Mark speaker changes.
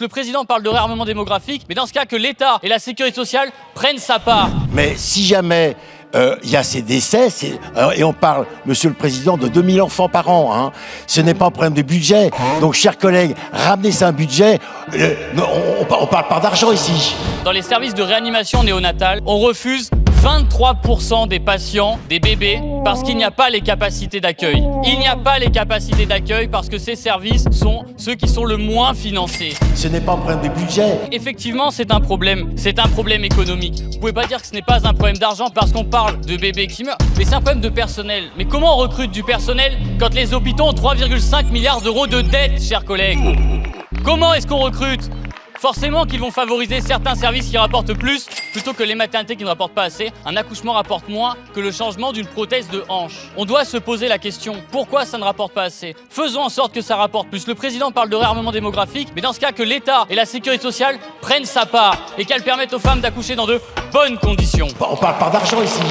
Speaker 1: Le président parle de réarmement démographique, mais dans ce cas, que l'État et la sécurité sociale prennent sa part.
Speaker 2: Mais si jamais il y a ces décès, et on parle, Monsieur le Président, de 2000 enfants par an, hein, ce n'est pas un problème de budget. Donc, chers collègues, ramenez ça un budget, on parle pas d'argent ici.
Speaker 1: Dans les services de réanimation néonatale, on refuse 23% des patients, des bébés, parce qu'il n'y a pas les capacités d'accueil. Il n'y a pas les capacités d'accueil parce que ces services sont ceux qui sont le moins financés.
Speaker 2: Ce n'est pas un problème de budget.
Speaker 1: Effectivement, c'est un problème économique. Vous pouvez pas dire que ce n'est pas un problème d'argent parce qu'on parle de bébés qui meurent, mais c'est un problème de personnel. Mais comment on recrute du personnel quand les hôpitaux ont 3,5 milliards d'euros de dettes, chers collègues? Comment est-ce qu'on recrute? Forcément qu'ils vont favoriser certains services qui rapportent plus plutôt que les maternités qui ne rapportent pas assez. Un accouchement rapporte moins que le changement d'une prothèse de hanche. On doit se poser la question, pourquoi ça ne rapporte pas assez? Faisons en sorte que ça rapporte plus. Le président parle de réarmement démographique, mais dans ce cas, que l'État et la sécurité sociale prennent sa part et qu'elles permettent aux femmes d'accoucher dans de bonnes conditions.
Speaker 2: On parle pas d'argent ici.